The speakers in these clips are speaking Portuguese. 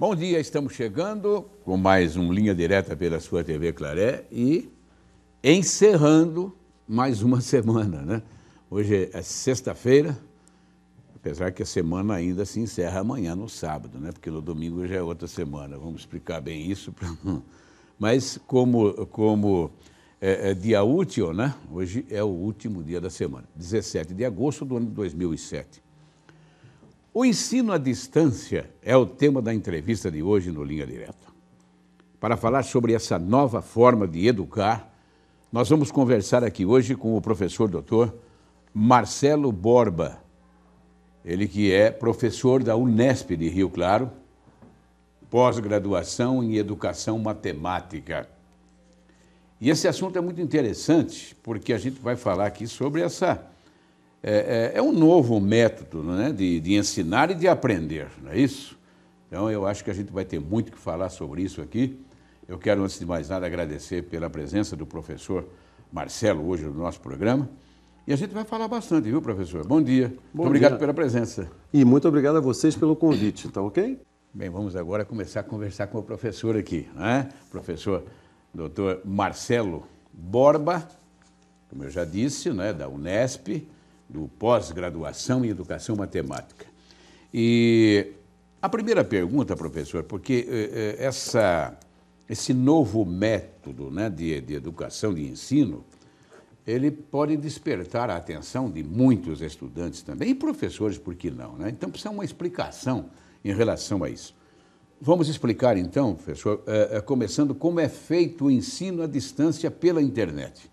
Bom dia, estamos chegando com mais um Linha Direta pela sua TV Claré e encerrando mais uma semana, né? Hoje é sexta-feira, apesar que a semana ainda se encerra amanhã, no sábado, né? Porque no domingo já é outra semana. Vamos explicar bem isso. Mas como é dia útil, né? Hoje é o último dia da semana, 17 de agosto do ano de 2007. O ensino à distância é o tema da entrevista de hoje no Linha Direta. Para falar sobre essa nova forma de educar, nós vamos conversar aqui hoje com o professor doutor Marcelo Borba, ele que é professor da Unesp de Rio Claro, pós-graduação em Educação Matemática. E esse assunto é muito interessante, porque a gente vai falar aqui sobre essa... É um novo método, né, de ensinar e de aprender, não é isso? Então, eu acho que a gente vai ter muito que falar sobre isso aqui. Eu quero, antes de mais nada, agradecer pela presença do professor Marcelo hoje no nosso programa. E a gente vai falar bastante, viu, professor? Bom dia. Muito obrigado pela presença. E muito obrigado a vocês pelo convite, tá ok? Bem, vamos agora começar a conversar com o professor aqui, né? Professor doutor Marcelo Borba, como eu já disse, né, da Unesp, do pós-graduação em Educação Matemática. E a primeira pergunta, professor, porque esse novo método, né, de educação, de ensino, ele pode despertar a atenção de muitos estudantes também, e professores, por que não, né? Então, precisa uma explicação em relação a isso. Vamos explicar, então, professor, começando como é feito o ensino à distância pela internet.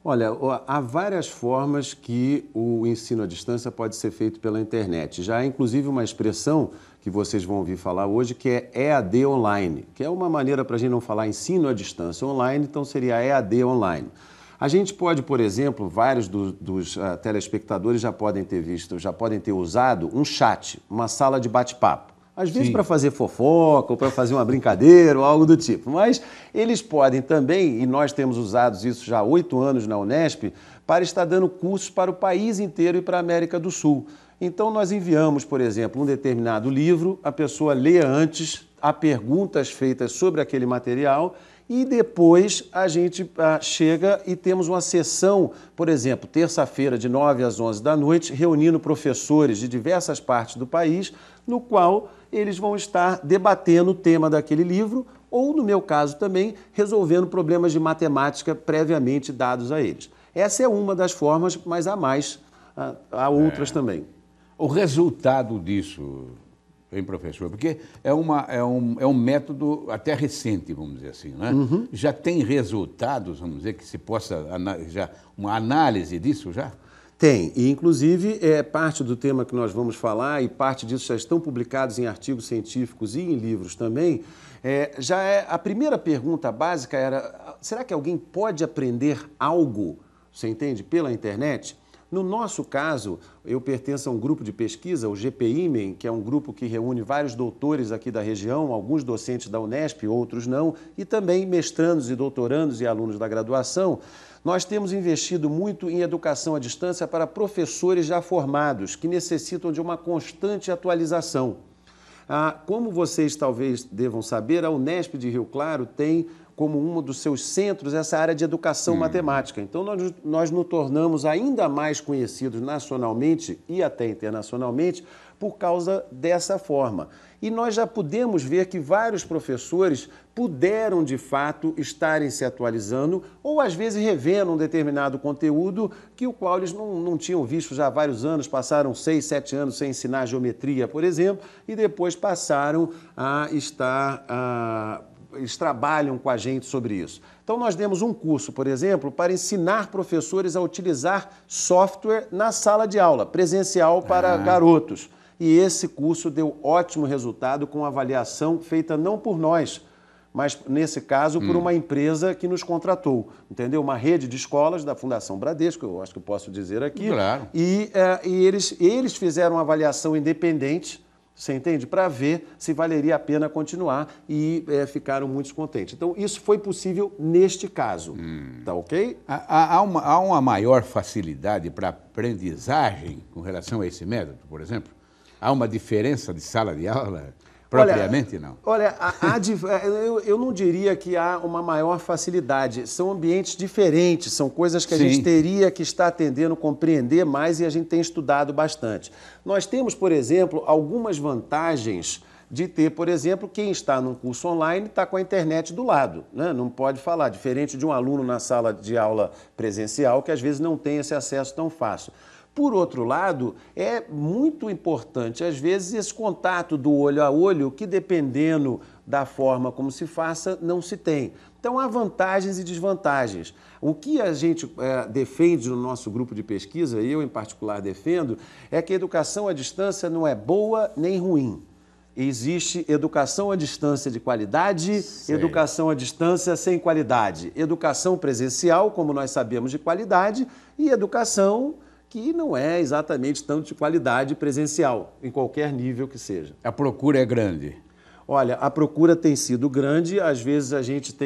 Olha, há várias formas que o ensino à distância pode ser feito pela internet. Já há, inclusive, uma expressão que vocês vão ouvir falar hoje, que é EAD online, que é uma maneira para a gente não falar ensino à distância online, então seria EAD online. A gente pode, por exemplo, vários dos telespectadores já podem ter visto, já podem ter usado um chat, uma sala de bate-papo. Às vezes para fazer fofoca ou para fazer uma brincadeira ou algo do tipo. Mas eles podem também, e nós temos usado isso já há 8 anos na Unesp, para estar dando cursos para o país inteiro e para a América do Sul. Então nós enviamos, por exemplo, um determinado livro, a pessoa lê antes, há perguntas feitas sobre aquele material e depois a gente chega e temos uma sessão, por exemplo, terça-feira de 9 às 11 da noite, reunindo professores de diversas partes do país, no qual eles vão estar debatendo o tema daquele livro ou, no meu caso também, resolvendo problemas de matemática previamente dados a eles. Essa é uma das formas, mas há mais, há outras também. O resultado disso, hein, professor? Porque é um método até recente, vamos dizer assim, né? Uhum. Já tem resultados, vamos dizer, que se possa, já uma análise disso já? Tem, e inclusive parte do tema que nós vamos falar, e parte disso já estão publicados em artigos científicos e em livros também. A primeira pergunta básica era, será que alguém pode aprender algo, você entende, pela internet? No nosso caso, eu pertenço a um grupo de pesquisa, o GPIMEN, que é um grupo que reúne vários doutores aqui da região, alguns docentes da Unesp, outros não, e também mestrandos e doutorandos e alunos da graduação. Nós temos investido muito em educação à distância para professores já formados, que necessitam de uma constante atualização. Como vocês talvez devam saber, a Unesp de Rio Claro tem como um dos seus centros essa área de educação matemática. Então, nós nos tornamos ainda mais conhecidos nacionalmente e até internacionalmente por causa dessa forma. E nós já pudemos ver que vários professores puderam, de fato, estarem se atualizando ou, às vezes, revendo um determinado conteúdo que o qual eles não tinham visto já há vários anos, passaram 6, 7 anos sem ensinar geometria, por exemplo, e depois passaram a estar... Eles trabalham com a gente sobre isso. Então, nós demos um curso, por exemplo, para ensinar professores a utilizar software na sala de aula, presencial para garotos. E esse curso deu ótimo resultado com avaliação feita não por nós, mas, nesse caso, por uma empresa que nos contratou, entendeu? Uma rede de escolas da Fundação Bradesco, eu acho que eu posso dizer aqui. Claro. E eles fizeram uma avaliação independente, você entende? Para ver se valeria a pena continuar e ficaram muito contentes. Então, isso foi possível neste caso, tá ok? Há uma maior facilidade para aprendizagem com relação a esse método, por exemplo? Há uma diferença de sala de aula? Propriamente, não. Olha, eu não diria que há uma maior facilidade. São ambientes diferentes, são coisas que a gente teria que estar tendendo a compreender mais e a gente tem estudado bastante. Nós temos, por exemplo, algumas vantagens de ter, por exemplo, quem está num curso online está com a internet do lado, né? Não pode falar, diferente de um aluno na sala de aula presencial que às vezes não tem esse acesso tão fácil. Por outro lado, é muito importante, às vezes, esse contato do olho a olho, que dependendo da forma como se faça, não se tem. Então, há vantagens e desvantagens. O que a gente defende no nosso grupo de pesquisa, eu em particular defendo, é que a educação à distância não é boa nem ruim. Existe educação à distância de qualidade, educação à distância sem qualidade. Educação presencial, como nós sabemos, de qualidade, e educação que não é exatamente tanto de qualidade presencial, em qualquer nível que seja. A procura é grande. Olha, a procura tem sido grande, às vezes a gente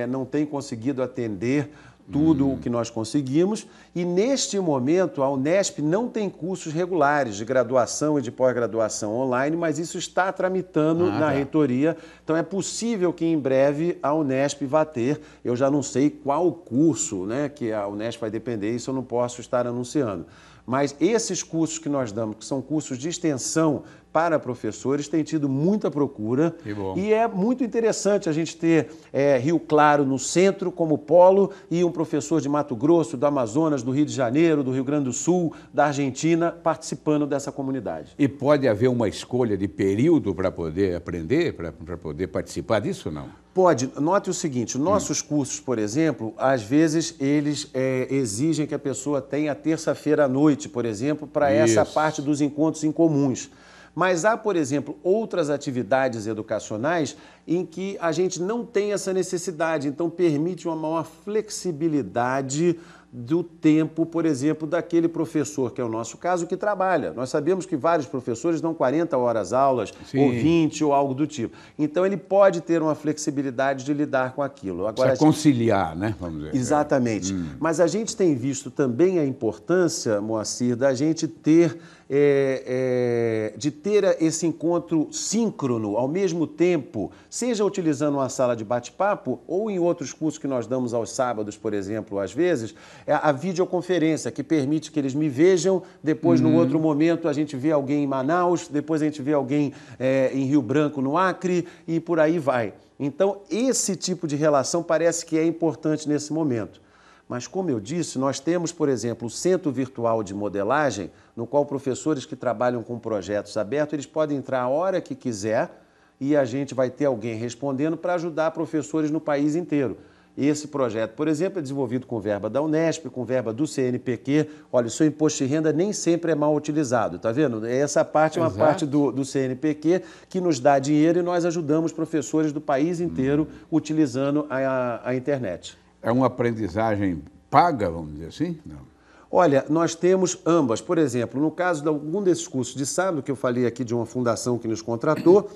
não tem conseguido atender tudo o que nós conseguimos, e neste momento a Unesp não tem cursos regulares de graduação e de pós-graduação online, mas isso está tramitando na reitoria, então é possível que em breve a Unesp vá ter, eu já não sei qual curso, né, que a Unesp vai depender, isso eu não posso estar anunciando. Mas esses cursos que nós damos, que são cursos de extensão para professores, têm tido muita procura. Que bom. E é muito interessante a gente ter Rio Claro no centro como polo e um professor de Mato Grosso, do Amazonas, do Rio de Janeiro, do Rio Grande do Sul, da Argentina, participando dessa comunidade. E pode haver uma escolha de período para poder aprender, para poder participar disso ou não? Pode. Note o seguinte, nossos cursos, por exemplo, às vezes eles exigem que a pessoa tenha terça-feira à noite, por exemplo, para essa parte dos encontros em comuns. Mas há, por exemplo, outras atividades educacionais em que a gente não tem essa necessidade, então permite uma maior flexibilidade do tempo, por exemplo, daquele professor, que é o nosso caso, que trabalha. Nós sabemos que vários professores dão 40 horas aulas, ou 20, ou algo do tipo. Então, ele pode ter uma flexibilidade de lidar com aquilo. Agora, conciliar, né? Vamos dizer. Exatamente. Mas a gente tem visto também a importância, Moacir, da gente ter esse encontro síncrono, ao mesmo tempo, seja utilizando uma sala de bate-papo ou em outros cursos que nós damos aos sábados, por exemplo, às vezes, a videoconferência, que permite que eles me vejam, depois, num outro momento, a gente vê alguém em Manaus, depois a gente vê alguém em Rio Branco, no Acre, e por aí vai. Então, esse tipo de relação parece que é importante nesse momento. Mas, como eu disse, nós temos, por exemplo, o Centro Virtual de Modelagem, no qual professores que trabalham com projetos abertos, eles podem entrar a hora que quiser e a gente vai ter alguém respondendo para ajudar professores no país inteiro. Esse projeto, por exemplo, é desenvolvido com verba da Unesp, com verba do CNPq. Olha, o seu imposto de renda nem sempre é mal utilizado, tá vendo? Essa parte é uma parte do CNPq que nos dá dinheiro e nós ajudamos professores do país inteiro utilizando a internet. É uma aprendizagem paga, vamos dizer assim? Não. Olha, nós temos ambas. Por exemplo, no caso de algum desses cursos de sábado, que eu falei aqui de uma fundação que nos contratou,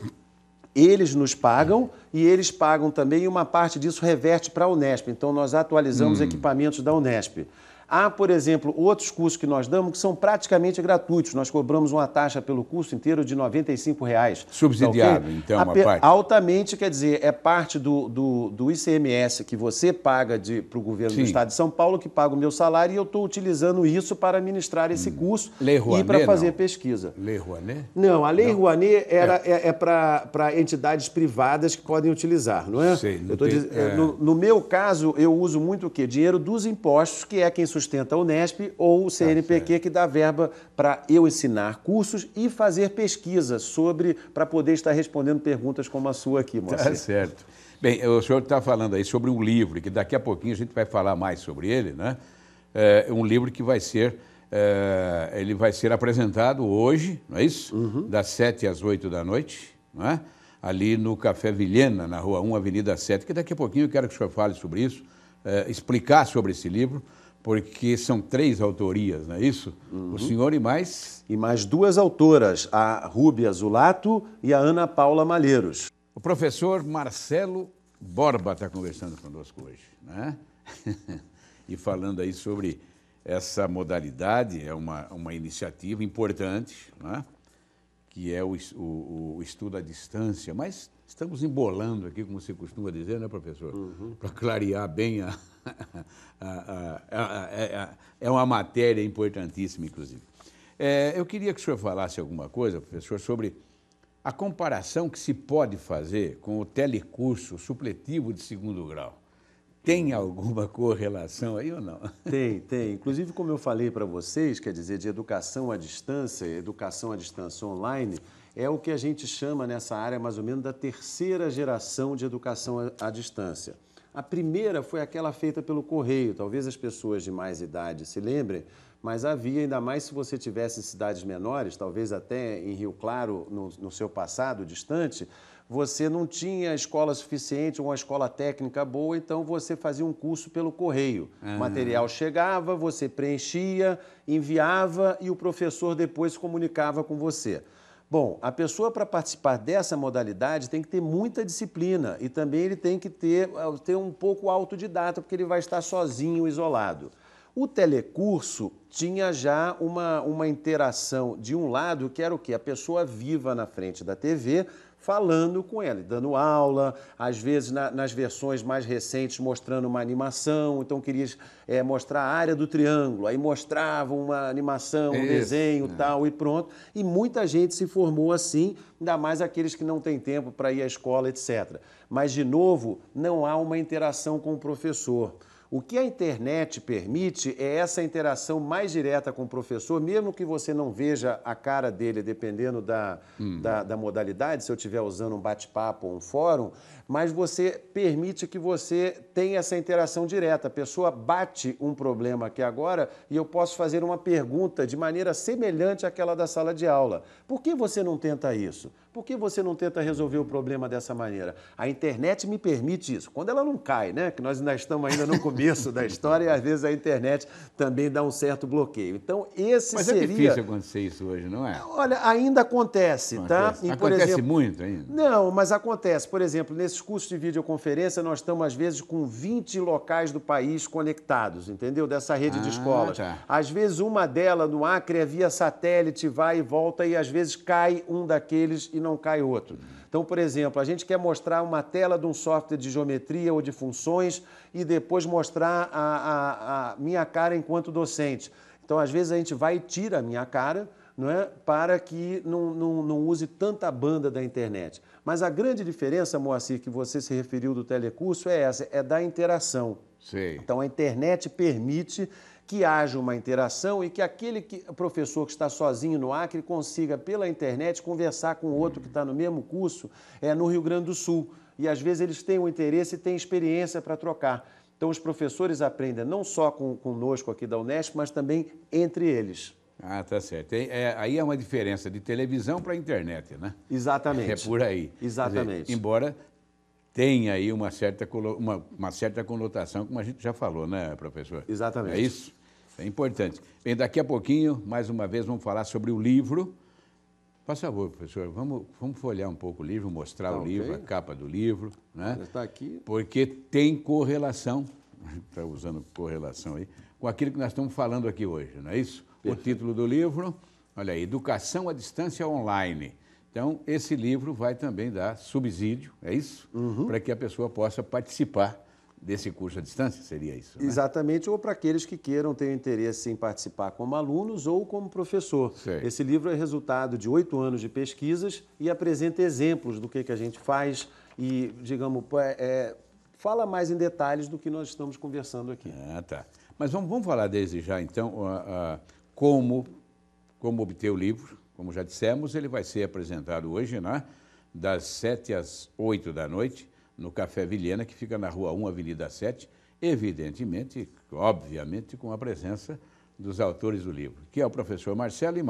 eles nos pagam e eles pagam também, e uma parte disso reverte para a Unesp. Então, nós atualizamos equipamentos da Unesp. Há, por exemplo, outros cursos que nós damos que são praticamente gratuitos. Nós cobramos uma taxa pelo curso inteiro de R$ 95. Subsidiado, então, uma parte? Altamente, quer dizer, é parte do ICMS que você paga para o governo do Estado de São Paulo, que paga o meu salário, e eu estou utilizando isso para ministrar esse curso e para fazer pesquisa. Lei Rouanet? Não, a Lei Rouanet é para entidades privadas que podem utilizar, não é? Sei, no meu caso, eu uso muito o quê? Dinheiro dos impostos, que é quem sustenta a Unesp, ou o CNPq, que dá verba para eu ensinar cursos e fazer pesquisa para poder estar respondendo perguntas como a sua aqui, Moacir. Tá certo. Bem, o senhor está falando aí sobre um livro, que daqui a pouquinho a gente vai falar mais sobre ele, né? É um livro que vai ser, ele vai ser apresentado hoje, não é isso? Das 7 às 8 da noite, não é? Ali no Café Vilhena, na Rua 1, Avenida 7, que daqui a pouquinho eu quero que o senhor fale sobre isso, explicar sobre esse livro, porque são 3 autorias, não é isso? O senhor e mais... E mais 2 autoras, a Rúbia Zulato e a Ana Paula Malheiros. O professor Marcelo Borba está conversando conosco hoje, né? E falando aí sobre essa modalidade, é uma iniciativa importante, né? que é o estudo à distância, mas estamos embolando aqui, como se costuma dizer, né, professor? Para clarear bem é uma matéria importantíssima, inclusive. Eu queria que o senhor falasse alguma coisa, professor, sobre a comparação que se pode fazer com o telecurso supletivo de segundo grau. Tem alguma correlação aí ou não? Tem. Inclusive, como eu falei para vocês, quer dizer, de educação à distância online, é o que a gente chama nessa área mais ou menos da terceira geração de educação à distância. A primeira foi aquela feita pelo correio, talvez as pessoas de mais idade se lembrem, mas havia, ainda mais se você tivesse em cidades menores, talvez até em Rio Claro, no seu passado distante, você não tinha escola suficiente ou uma escola técnica boa, então você fazia um curso pelo correio. O material chegava, você preenchia, enviava e o professor depois se comunicava com você. Bom, a pessoa para participar dessa modalidade tem que ter muita disciplina e também ele tem que ter um pouco autodidata, porque ele vai estar sozinho, isolado. O telecurso tinha já uma interação de um lado, que era o quê? A pessoa viva na frente da TV, falando com ela, dando aula, às vezes nas versões mais recentes mostrando uma animação, então queria mostrar a área do triângulo, aí mostrava uma animação, um desenho tal e pronto, e muita gente se formou assim, ainda mais aqueles que não têm tempo para ir à escola, etc. Mas, de novo, não há uma interação com o professor. O que a internet permite é essa interação mais direta com o professor, mesmo que você não veja a cara dele, dependendo da modalidade, se eu estiver usando um bate-papo ou um fórum, mas você permite que você tenha essa interação direta. A pessoa bate um problema aqui agora e eu posso fazer uma pergunta de maneira semelhante àquela da sala de aula. Por que você não tenta isso? Por que você não tenta resolver o problema dessa maneira? A internet me permite isso. Quando ela não cai, né? Que nós ainda estamos ainda no começo da história e às vezes a internet também dá um certo bloqueio. Então, Mas é difícil acontecer isso hoje, não é? Olha, ainda acontece, tá? E, por exemplo, muito ainda? Não, mas acontece. Por exemplo, nesses cursos de videoconferência, nós estamos, às vezes, com 20 locais do país conectados, entendeu? Dessa rede de escolas. Tá. Às vezes, uma delas, no Acre, é via satélite, vai e volta, e às vezes cai um daqueles e não cai outro. Então, por exemplo, a gente quer mostrar uma tela de um software de geometria ou de funções e depois mostrar a minha cara enquanto docente. Então, às vezes, a gente vai e tira a minha cara, não é? Para que não use tanta banda da internet. Mas a grande diferença, Moacir, que você se referiu do telecurso é essa, é da interação. Sei. Então, a internet permite que haja uma interação e que aquele professor que está sozinho no Acre consiga, pela internet, conversar com outro que está no mesmo curso no Rio Grande do Sul. E, às vezes, eles têm um interesse e têm experiência para trocar. Então, os professores aprendem não só conosco aqui da Unesp, mas também entre eles. Ah, tá certo. Aí é uma diferença de televisão para a internet, né? Exatamente. É por aí. Exatamente. Dizer, embora tenha aí uma certa conotação, como a gente já falou, né, professor? Exatamente. É isso? É importante. Bem, daqui a pouquinho, mais uma vez, vamos falar sobre o livro. Por favor, professor, vamos folhear um pouco o livro, mostrar o livro, a capa do livro, né? Está aqui. Porque tem correlação, está usando correlação aí, com aquilo que nós estamos falando aqui hoje, não é isso? Perfeito. O título do livro, olha aí, Educação à Distância Online. Então, esse livro vai também dar subsídio, é isso? Para que a pessoa possa participar desse curso à distância, seria isso? Né? Exatamente, ou para aqueles que queiram ter interesse em participar como alunos ou como professor. Sei. Esse livro é resultado de 8 anos de pesquisas e apresenta exemplos do que a gente faz e, digamos, fala mais em detalhes do que nós estamos conversando aqui. Ah, tá. Mas vamos falar desde já, então, como obter o livro. Como já dissemos, ele vai ser apresentado hoje, né? Das 7 às 8 da noite, no Café Vilhena, que fica na Rua 1, Avenida 7, evidentemente, obviamente, com a presença dos autores do livro, que é o professor Marcelo e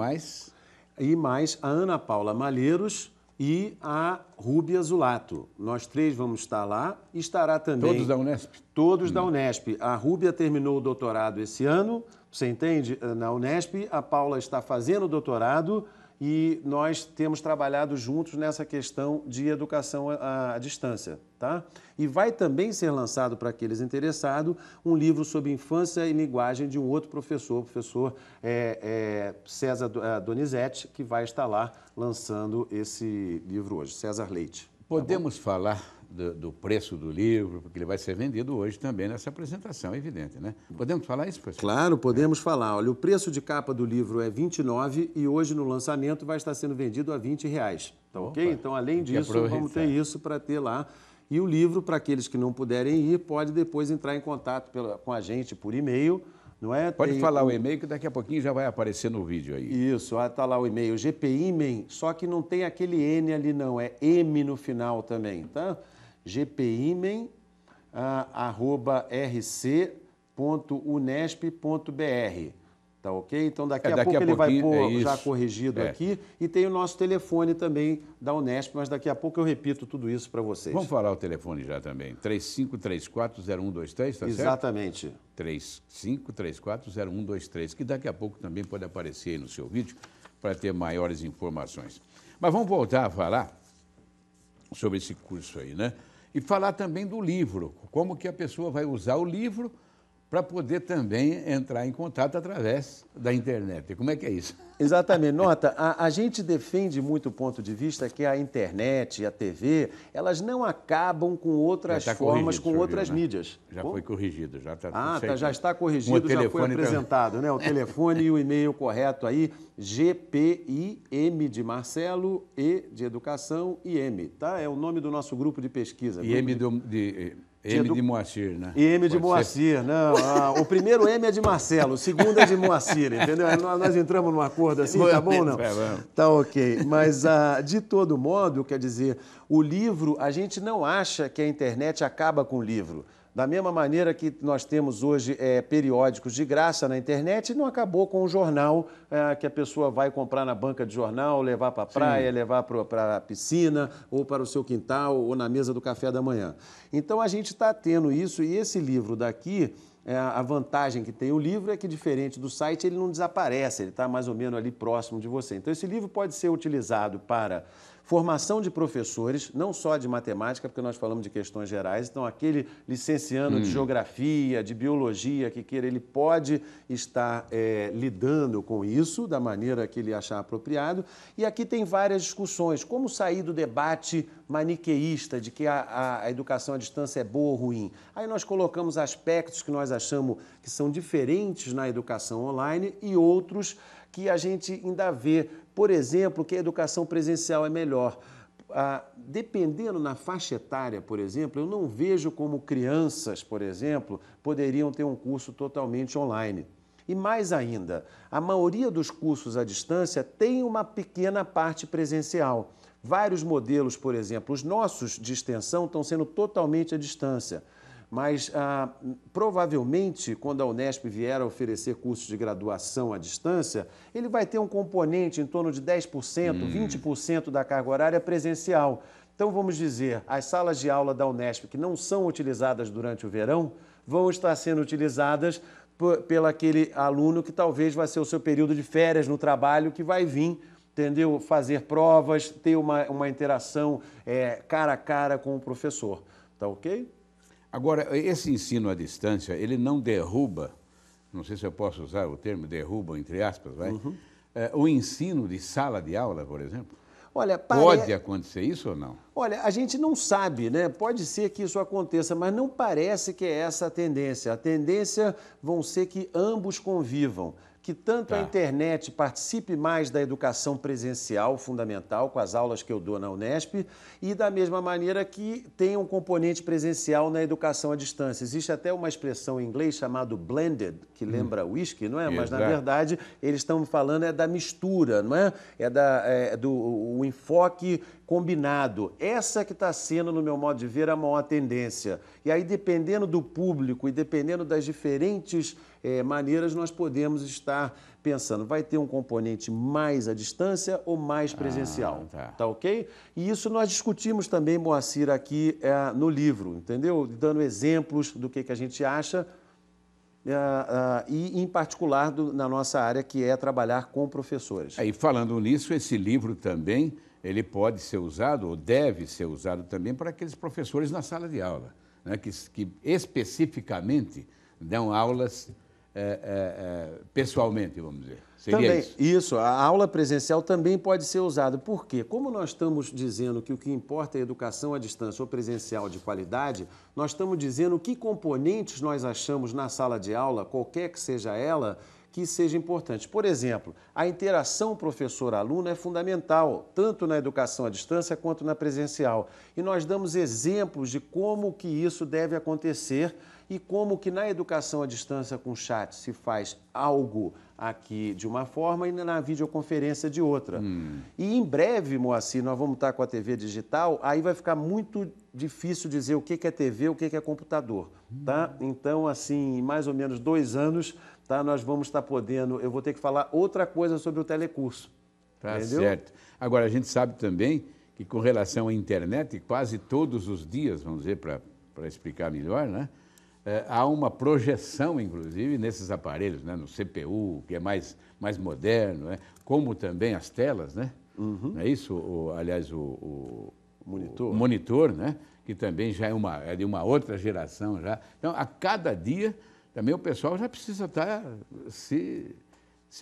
mais a Ana Paula Malheiros e a Rúbia Zulato. Nós três vamos estar lá e estará também... Todos da Unesp? Todos da Unesp. A Rúbia terminou o doutorado esse ano, você entende? Na Unesp, a Paula está fazendo o doutorado e nós temos trabalhado juntos nessa questão de educação à distância, tá? E vai também ser lançado para aqueles interessados um livro sobre infância e linguagem de um outro professor, o professor César Donizete, que vai estar lá lançando esse livro hoje, César Leite. Podemos falar do preço do livro, porque ele vai ser vendido hoje também nessa apresentação, é evidente, né? Podemos falar isso, professor? Claro, podemos falar. Olha, o preço de capa do livro é R$29 e hoje no lançamento vai estar sendo vendido a R$20, tá ok? Então, além disso, vamos ter isso para ter lá. E o livro, para aqueles que não puderem ir, pode depois entrar em contato com a gente por e-mail, não é? Pode falar o e-mail que daqui a pouquinho já vai aparecer no vídeo aí. Isso, está lá o e-mail, gpimen, só que não tem aquele N ali não, é M no final também, tá? gpimen@rc.unesp.br, tá ok? Então daqui a pouco ele vai pôr já corrigido aqui e tem o nosso telefone também da Unesp, mas daqui a pouco eu repito tudo isso para vocês. Vamos falar o telefone já também, 35340123, tá certo? Exatamente. 35340123, que daqui a pouco também pode aparecer aí no seu vídeo para ter maiores informações. Mas vamos voltar a falar sobre esse curso aí, né? E falar também do livro, como que a pessoa vai usar o livro para poder também entrar em contato através da internet. Como é que é isso? Exatamente. Nota, a gente defende muito o ponto de vista que a internet e a TV, elas não acabam com outras formas, com outras mídias. Já foi corrigido, já está tudo certo. Já está corrigido, já foi apresentado, né? O telefone e o e-mail correto aí, GPIM de Marcelo, E de Educação e M, tá? É o nome do nosso grupo de pesquisa. E M de Moacir, né? M de Moacir, não. O primeiro M é de Marcelo, o segundo é de Moacir, entendeu? Nós entramos num acordo assim, tá bom ou não? Tá ok. Mas, de todo modo, quer dizer, o livro, a gente não acha que a internet acaba com o livro. Da mesma maneira que nós temos hoje periódicos de graça na internet, não acabou com o jornal que a pessoa vai comprar na banca de jornal, levar para a praia, levar para a piscina, ou para o seu quintal, ou na mesa do café da manhã. Então, a gente está tendo isso, e esse livro daqui, a vantagem que tem o livro é que, diferente do site, ele não desaparece, ele está mais ou menos ali próximo de você. Então, esse livro pode ser utilizado para formação de professores, não só de matemática, porque nós falamos de questões gerais, então aquele licenciando de geografia, de biologia que queira, ele pode estar lidando com isso da maneira que ele achar apropriado. E aqui tem várias discussões, como sair do debate maniqueísta de que a educação à distância é boa ou ruim. Aí nós colocamos aspectos que nós achamos que são diferentes na educação online e outros que a gente ainda vê, por exemplo, que a educação presencial é melhor. Dependendo na faixa etária, por exemplo, eu não vejo como crianças, por exemplo, poderiam ter um curso totalmente online. E mais ainda, a maioria dos cursos à distância tem uma pequena parte presencial. Vários modelos, por exemplo, os nossos de extensão estão sendo totalmente à distância. Mas, provavelmente, quando a Unesp vier a oferecer cursos de graduação à distância, ele vai ter um componente em torno de 10%, 20% da carga horária presencial. Então, vamos dizer, as salas de aula da Unesp que não são utilizadas durante o verão, vão estar sendo utilizadas pelo aquele aluno que talvez vai ser o seu período de férias no trabalho, que vai vir, entendeu? Fazer provas, ter uma interação cara a cara com o professor. Tá ok? Agora, esse ensino à distância, ele não derruba, não sei se eu posso usar o termo derruba, entre aspas, vai? O ensino de sala de aula, por exemplo? Olha, pode acontecer isso ou não? Olha, a gente não sabe, né? Pode ser que isso aconteça, mas não parece que é essa a tendência. A tendência vão ser que ambos convivam. Que tanto a internet participe mais da educação presencial fundamental, com as aulas que eu dou na Unesp, e da mesma maneira que tenha um componente presencial na educação à distância. Existe até uma expressão em inglês chamada blended, que lembra whisky, não é? Mas, na verdade, eles estão falando da mistura, não é? Do enfoque combinado. Essa que está sendo, no meu modo de ver, a maior tendência. E aí, dependendo do público e dependendo das diferentes maneiras, nós podemos estar pensando, vai ter um componente mais à distância ou mais presencial, tá ok? E isso nós discutimos também, Moacir, aqui no livro, entendeu? Dando exemplos do que a gente acha. e, em particular, na nossa área, que é trabalhar com professores. Aí, falando nisso, esse livro também, ele pode ser usado, ou deve ser usado também, para aqueles professores na sala de aula, né, que especificamente dão aulas pessoalmente, vamos dizer. Seria também, isso, a aula presencial também pode ser usada. Por quê? Como nós estamos dizendo que o que importa é a educação à distância ou presencial de qualidade, nós estamos dizendo que componentes nós achamos na sala de aula, qualquer que seja ela, que seja importante. Por exemplo, a interação professor-aluno é fundamental, tanto na educação à distância quanto na presencial. E nós damos exemplos de como que isso deve acontecer e como que na educação à distância com chat se faz algo aqui de uma forma e na videoconferência de outra. E em breve, Moacir, nós vamos estar com a TV digital, aí vai ficar muito difícil dizer o que é TV, o que é computador, tá? Então, assim, em mais ou menos 2 anos, tá, nós vamos estar podendo, eu vou ter que falar outra coisa sobre o telecurso. Tá, entendeu? Certo. Agora, a gente sabe também que com relação à internet, quase todos os dias, vamos dizer, para explicar melhor, né? Há uma projeção, inclusive, nesses aparelhos, né? No CPU, que é mais moderno, né? Como também as telas, né? Não é isso? Aliás, o monitor, né? Que também já é de uma outra geração já. Então, a cada dia, também o pessoal já precisa estar se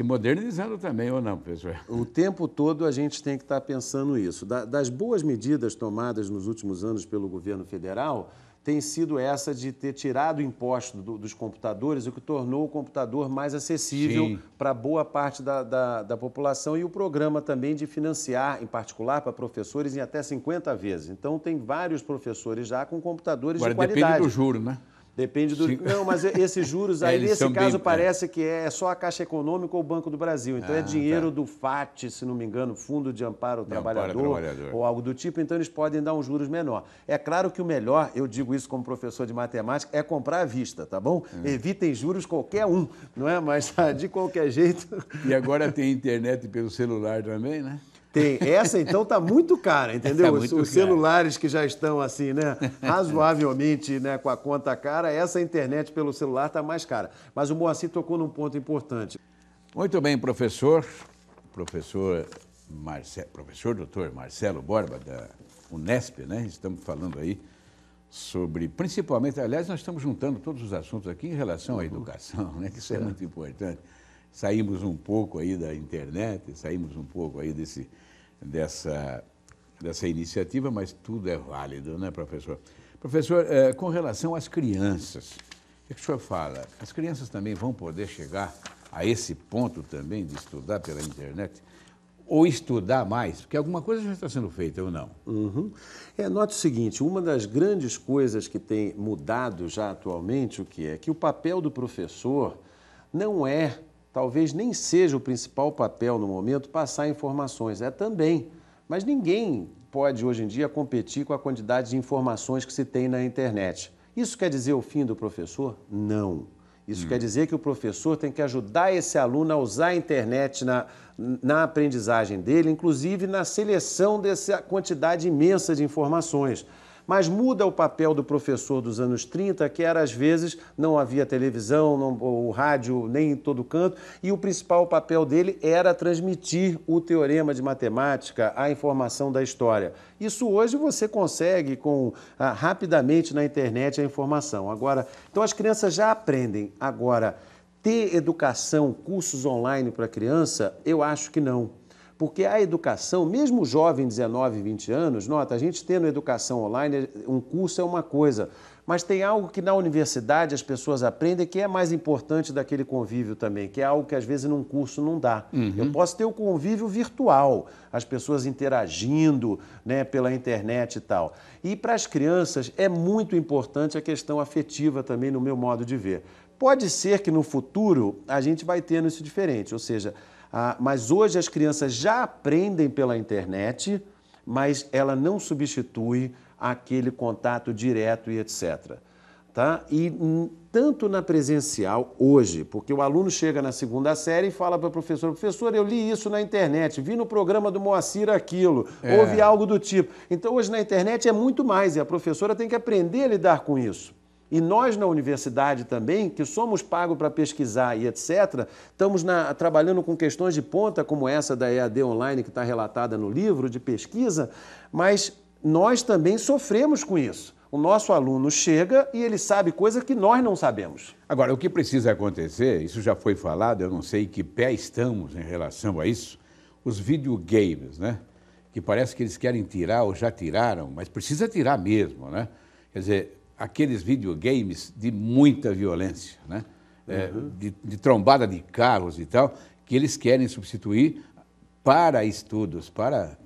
modernizando também, ou não, professor? O tempo todo a gente tem que estar pensando isso. Das boas medidas tomadas nos últimos anos pelo governo federal, tem sido essa de ter tirado o imposto dos computadores, o que tornou o computador mais acessível para boa parte da população, e o programa também de financiar, em particular para professores, em até 50 vezes. Então, tem vários professores já com computadores de qualidade. Depende do juro, né? Depende do... Não, mas esses juros aí, nesse caso, parece que é só a Caixa Econômica ou o Banco do Brasil. Então, é dinheiro do FAT, se não me engano, Fundo de Amparo ao Trabalhador, ou algo do tipo. Então, eles podem dar um juros menor. É claro que o melhor, eu digo isso como professor de matemática, é comprar à vista, tá bom? Evitem juros qualquer um, não é? Mas, de qualquer jeito... E agora tem internet pelo celular também, né? Tem. Essa, então, está muito cara, entendeu? Os celulares que já estão, assim, né, razoavelmente, né, com a conta cara, essa internet pelo celular está mais cara. Mas o Moacir tocou num ponto importante. Muito bem, professor doutor Marcelo Borba, da Unesp, né? Estamos falando aí sobre, principalmente, aliás, nós estamos juntando todos os assuntos aqui em relação à educação, né? Que isso é muito importante. Saímos um pouco aí da internet, saímos um pouco aí dessa iniciativa, mas tudo é válido, né, professor? Professor, com relação às crianças, o que o senhor fala? As crianças também vão poder chegar a esse ponto também de estudar pela internet? Ou estudar mais? Porque alguma coisa já está sendo feita ou não? Note o seguinte, uma das grandes coisas que tem mudado já atualmente, o que é? Que o papel do professor não é... Talvez nem seja o principal papel no momento passar informações, é também. Mas ninguém pode hoje em dia competir com a quantidade de informações que se tem na internet. Isso quer dizer o fim do professor? Não. Isso quer dizer que o professor tem que ajudar esse aluno a usar a internet na aprendizagem dele, inclusive na seleção dessa quantidade imensa de informações. Mas muda o papel do professor dos anos 30, que era, às vezes, não havia televisão, o rádio nem em todo canto, e o principal papel dele era transmitir o teorema de matemática, a informação da história. Isso hoje você consegue rapidamente na internet a informação. Agora, então as crianças já aprendem. Agora, ter educação, cursos online para criança, eu acho que não. Porque a educação, mesmo jovem, 19, 20 anos, nota, a gente tendo educação online, um curso é uma coisa, mas tem algo que na universidade as pessoas aprendem que é mais importante daquele convívio também, que é algo que às vezes num curso não dá. Eu posso ter o convívio virtual, as pessoas interagindo, né, pela internet e tal. E para as crianças é muito importante a questão afetiva também, no meu modo de ver. Pode ser que no futuro a gente vai tendo isso diferente, ou seja... mas hoje as crianças já aprendem pela internet, mas ela não substitui aquele contato direto e etc. Tá? E tanto na presencial, hoje, porque o aluno chega na 2ª série e fala para o professor, professor, eu li isso na internet, vi no programa do Moacir aquilo, ouvi algo do tipo. Então hoje na internet é muito mais e a professora tem que aprender a lidar com isso. E nós na universidade também, que somos pagos para pesquisar e etc., estamos trabalhando com questões de ponta como essa da EAD online que está relatada no livro de pesquisa, mas nós também sofremos com isso. O nosso aluno chega e ele sabe coisa que nós não sabemos. Agora, o que precisa acontecer, isso já foi falado, eu não sei em que pé estamos em relação a isso, os videogames, né? Que parece que eles querem tirar ou já tiraram, mas precisa tirar mesmo, né? Quer dizer, aqueles videogames de muita violência, né? De trombada de carros e tal, que eles querem substituir para estudos, para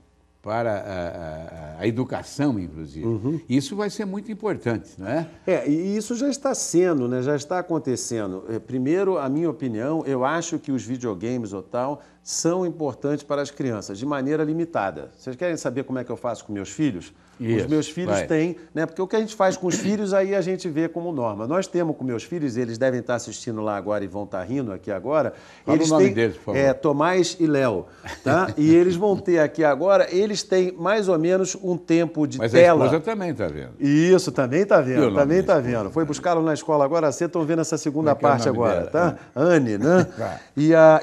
a educação, inclusive. Isso vai ser muito importante, não é? E isso já está sendo, né? Já está acontecendo. Primeiro, a minha opinião, eu acho que os videogames ou tal são importantes para as crianças, de maneira limitada. Vocês querem saber como é que eu faço com meus filhos? Isso, os meus filhos têm, né? Porque o que a gente faz com os filhos, aí a gente vê como norma. Nós temos com meus filhos, eles devem estar assistindo lá agora e vão estar rindo aqui agora. Fala eles o nome têm, deles, por favor. Tomás e Léo, tá? E eles vão ter aqui agora, eles têm mais ou menos um tempo de Mas tela. a esposa também está vendo. Isso, também está vendo, E também está vendo. Foi buscá-lo na escola agora, vocês estão vendo essa segunda parte agora, tá? Anne, né?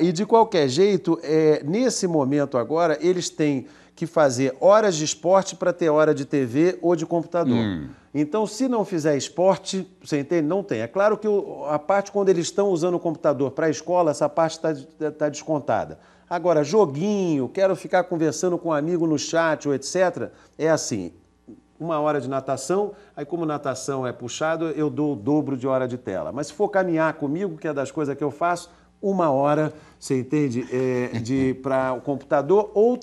E de qualquer jeito, nesse momento agora, eles têm que fazer horas de esporte para ter hora de TV ou de computador. Então, se não fizer esporte, você entende? Não tem. É claro que a parte quando eles estão usando o computador para a escola, essa parte está descontada. Agora, joguinho, quero ficar conversando com um amigo no chat ou etc., é assim, 1 hora de natação, aí como natação é puxado, eu dou o dobro de hora de tela. Mas se for caminhar comigo, que é das coisas que eu faço, 1 hora, você entende, para o computador ou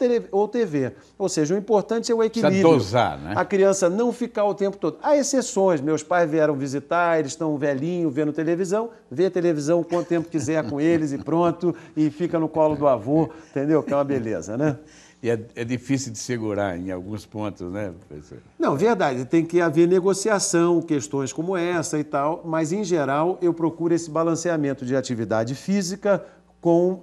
TV. Ou seja, o importante é o equilíbrio. Precisa dosar, né? A criança não ficar o tempo todo. Há exceções. Meus pais vieram visitar, eles estão velhinhos, vendo televisão, vê televisão quanto tempo quiser com eles e pronto, e fica no colo do avô, entendeu? Que é uma beleza, né? E é difícil de segurar em alguns pontos, né, professor? Não, verdade. Tem que haver negociação, questões como essa e tal, mas, em geral, eu procuro esse balanceamento de atividade física com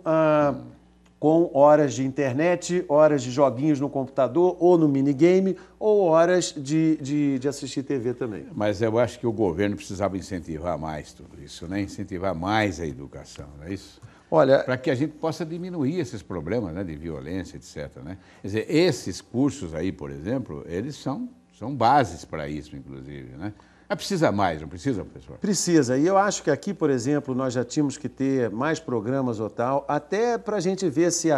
horas de internet, horas de joguinhos no computador ou no minigame, ou horas de assistir TV também. Mas eu acho que o governo precisava incentivar mais tudo isso, né? Incentivar mais a educação, não é isso? Olha, para que a gente possa diminuir esses problemas, né, de violência, etc., né? Quer dizer, esses cursos aí, por exemplo, eles são bases para isso, inclusive, né? Mas precisa mais, não precisa, professor? Precisa. E eu acho que aqui, por exemplo, nós já tínhamos que ter mais programas ou tal, até para a gente ver se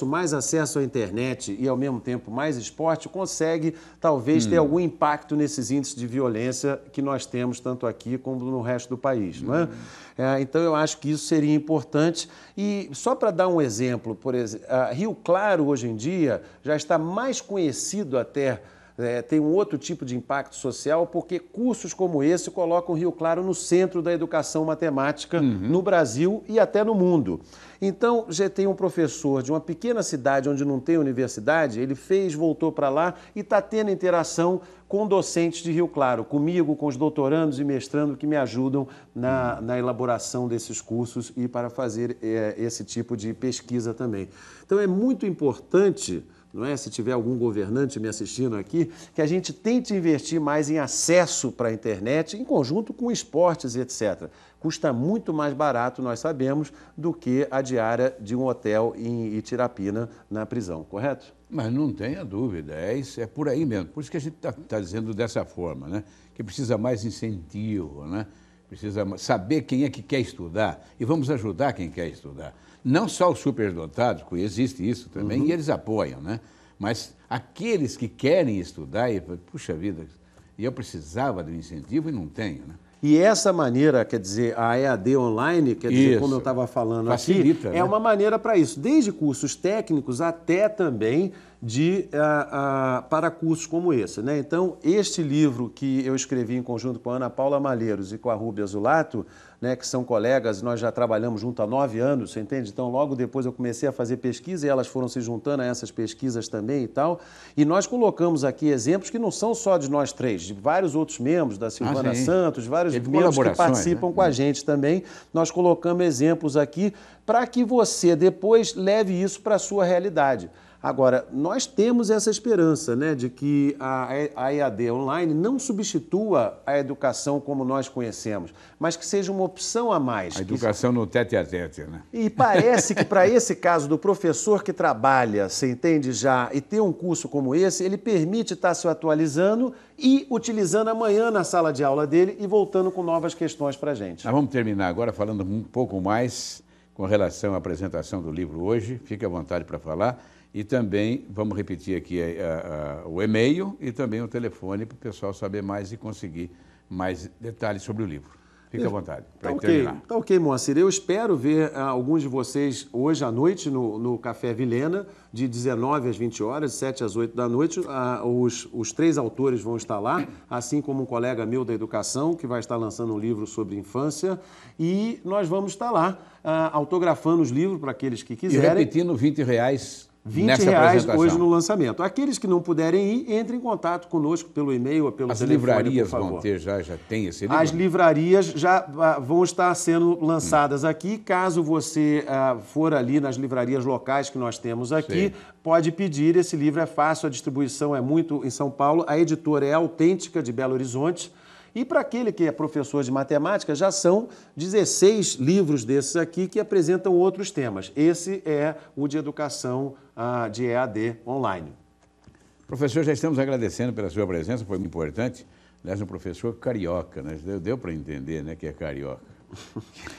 mais acesso à internet e, ao mesmo tempo, mais esporte, consegue, talvez, ter algum impacto nesses índices de violência que nós temos, tanto aqui como no resto do país, não é? Então, eu acho que isso seria importante. E só para dar um exemplo, por exemplo, Rio Claro, hoje em dia, já está mais conhecido até, tem um outro tipo de impacto social, porque cursos como esse colocam o Rio Claro no centro da educação matemática no Brasil e até no mundo. Então, já tem um professor de uma pequena cidade onde não tem universidade, ele voltou para lá e está tendo interação com docentes de Rio Claro, comigo, com os doutorandos e mestrandos que me ajudam na elaboração desses cursos e para fazer esse tipo de pesquisa também. Então, é muito importante, não é? Se tiver algum governante me assistindo aqui, que a gente tente investir mais em acesso para a internet, em conjunto com esportes e etc. Custa muito mais barato, nós sabemos, do que a diária de um hotel em Itirapina, na prisão, correto? Mas não tenha dúvida, é por aí mesmo. Por isso que a gente está dizendo dessa forma, né? Que precisa mais incentivo, né? Precisa saber quem é que quer estudar e vamos ajudar quem quer estudar. Não só os superdotados, porque existe isso também, e eles apoiam, né? Mas aqueles que querem estudar, puxa vida, eu precisava do incentivo e não tenho, né? E essa maneira, quer dizer, a EAD online, quer dizer, como eu estava falando facilita, aqui, né? É uma maneira para isso, desde cursos técnicos até também para cursos como esse, né? Então, este livro que eu escrevi em conjunto com a Ana Paula Malheiros e com a Rúbia Zulato, né, que são colegas, nós já trabalhamos junto há 9 anos, você entende? Então, logo depois eu comecei a fazer pesquisa e elas foram se juntando a essas pesquisas também e tal. E nós colocamos aqui exemplos que não são só de nós três, de vários outros membros, da Silvana Santos, vários membros que participam, né, com a gente também. Nós colocamos exemplos aqui para que você depois leve isso para a sua realidade. Agora, nós temos essa esperança, né, de que a EAD online não substitua a educação como nós conhecemos, mas que seja uma opção a mais. A educação no tete-a-tete, né? E parece que para esse caso do professor que trabalha, você entende já, e ter um curso como esse, ele permite estar se atualizando e utilizando amanhã na sala de aula dele e voltando com novas questões para a gente. Nós vamos terminar agora falando um pouco mais com relação à apresentação do livro hoje. Fique à vontade para falar. E também vamos repetir aqui o e-mail e também o telefone para o pessoal saber mais e conseguir mais detalhes sobre o livro. Fique à vontade para terminar. Tá ok, Moacir. Eu espero ver alguns de vocês hoje à noite no Café Vilhena, de 19 às 20 horas, de 7 às 8 da noite. Os 3 autores vão estar lá, assim como um colega meu da educação, que vai estar lançando um livro sobre infância. E nós vamos estar lá autografando os livros para aqueles que quiserem. E repetindo R$20 nessa apresentação. Hoje no lançamento. Aqueles que não puderem ir, entrem em contato conosco pelo e-mail ou pelo telefone, livrarias por favor. vão ter, já tem esse livro? As livrarias já vão estar sendo lançadas aqui. Caso você for ali nas livrarias locais que nós temos aqui, Sim. pode pedir. Esse livro é fácil, a distribuição é muito em São Paulo. A editora é Autêntica, de Belo Horizonte. E para aquele que é professor de matemática, já são 16 livros desses aqui que apresentam outros temas. Esse é o de educação de EAD online. Professor, já estamos agradecendo pela sua presença, foi muito importante. Aliás, um professor carioca, né? Deu para entender, né, que é carioca.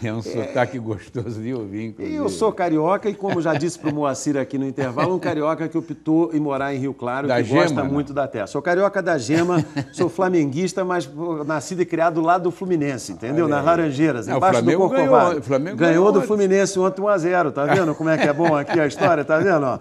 É um sotaque gostoso de ouvir, inclusive. Eu sou carioca e, como já disse para o Moacir aqui no intervalo, um carioca que optou em morar em Rio Claro, que gosta muito da terra. Sou carioca da Gema, sou flamenguista, mas nascido e criado lá do Fluminense, entendeu? Nas Laranjeiras, embaixo do Corcovado. Ganhou do Fluminense ontem 1-0, tá vendo como é que é bom aqui a história, tá vendo? Ó.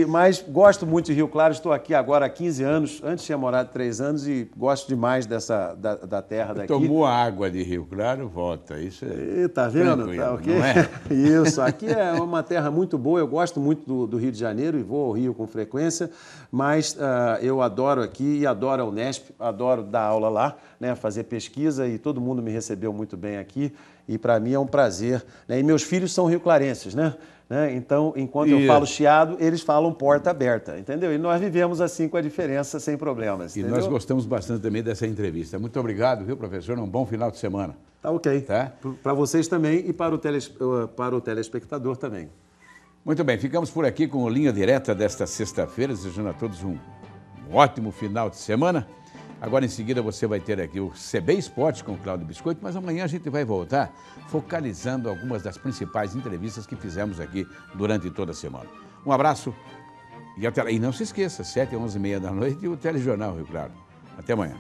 Mas gosto muito de Rio Claro, estou aqui agora há 15 anos, antes tinha morado 3 anos e gosto demais da terra daqui. Tomou a água de Rio Claro, volta. Isso é tá vendo? Tá, okay? Não é? Isso, aqui é uma terra muito boa, eu gosto muito do Rio de Janeiro e vou ao Rio com frequência, mas eu adoro aqui e adoro a Unesp, adoro dar aula lá, né, fazer pesquisa e todo mundo me recebeu muito bem aqui e para mim é um prazer. Né? E meus filhos são rioclarenses, né? Então, enquanto eu falo chiado, eles falam porta aberta, entendeu? E nós vivemos assim com a diferença, sem problemas. E nós gostamos bastante também dessa entrevista. Muito obrigado, viu, professor? Um bom final de semana. Tá ok. Tá? Para vocês também e para o telespectador também. Muito bem, ficamos por aqui com o Linha Direta desta sexta-feira, desejando a todos um ótimo final de semana. Agora, em seguida, você vai ter aqui o CB Esportes com o Cláudio Biscoito, mas amanhã a gente vai voltar focalizando algumas das principais entrevistas que fizemos aqui durante toda a semana. Um abraço e até lá. E não se esqueça, 7 às 11h30 da noite e o Telejornal Rio Claro. Até amanhã.